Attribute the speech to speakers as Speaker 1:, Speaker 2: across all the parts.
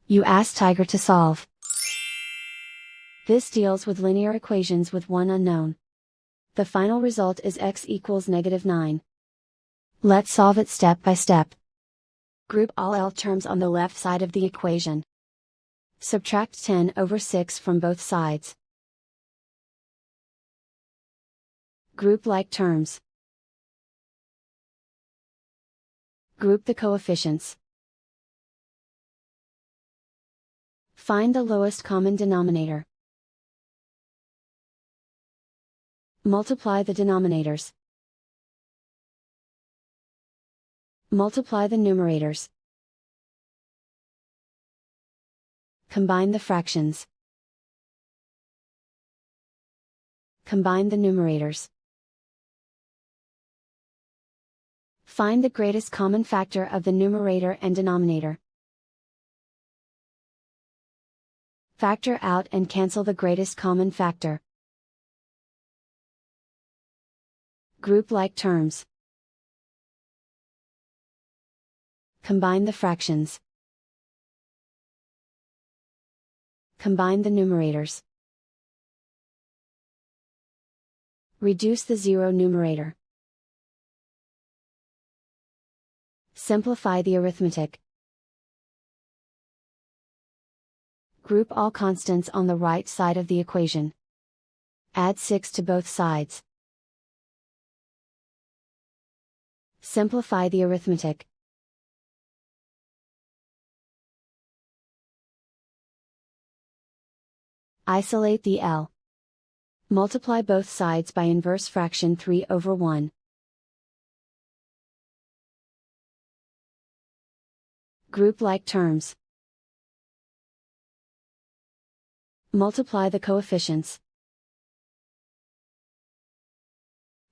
Speaker 1: You ask Tiger to solve. This deals with linear equations with one unknown. The final result is x equals -9. Let's solve it step by step. Group all L terms on the left side of the equation. Subtract 10/6 from both sides. Group like terms. Group the coefficients. Find the lowest common denominator. Multiply the denominators. Multiply the numerators. Combine the fractions. Combine the numerators. Find the greatest common factor of the numerator and denominator. Factor out and cancel the greatest common factor. Group like terms. Combine the fractions. Combine the numerators. Reduce the zero numerator. Simplify the arithmetic. Group all constants on the right side of the equation. Add 6 to both sides. Simplify the arithmetic. Isolate the L. Multiply both sides by inverse fraction 3/1. Group like terms. Multiply the coefficients.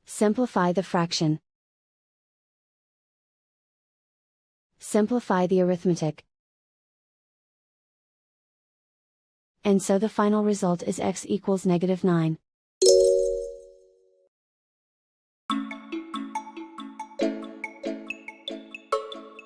Speaker 1: Simplify the fraction. Simplify the arithmetic. And so the final result is x equals -9.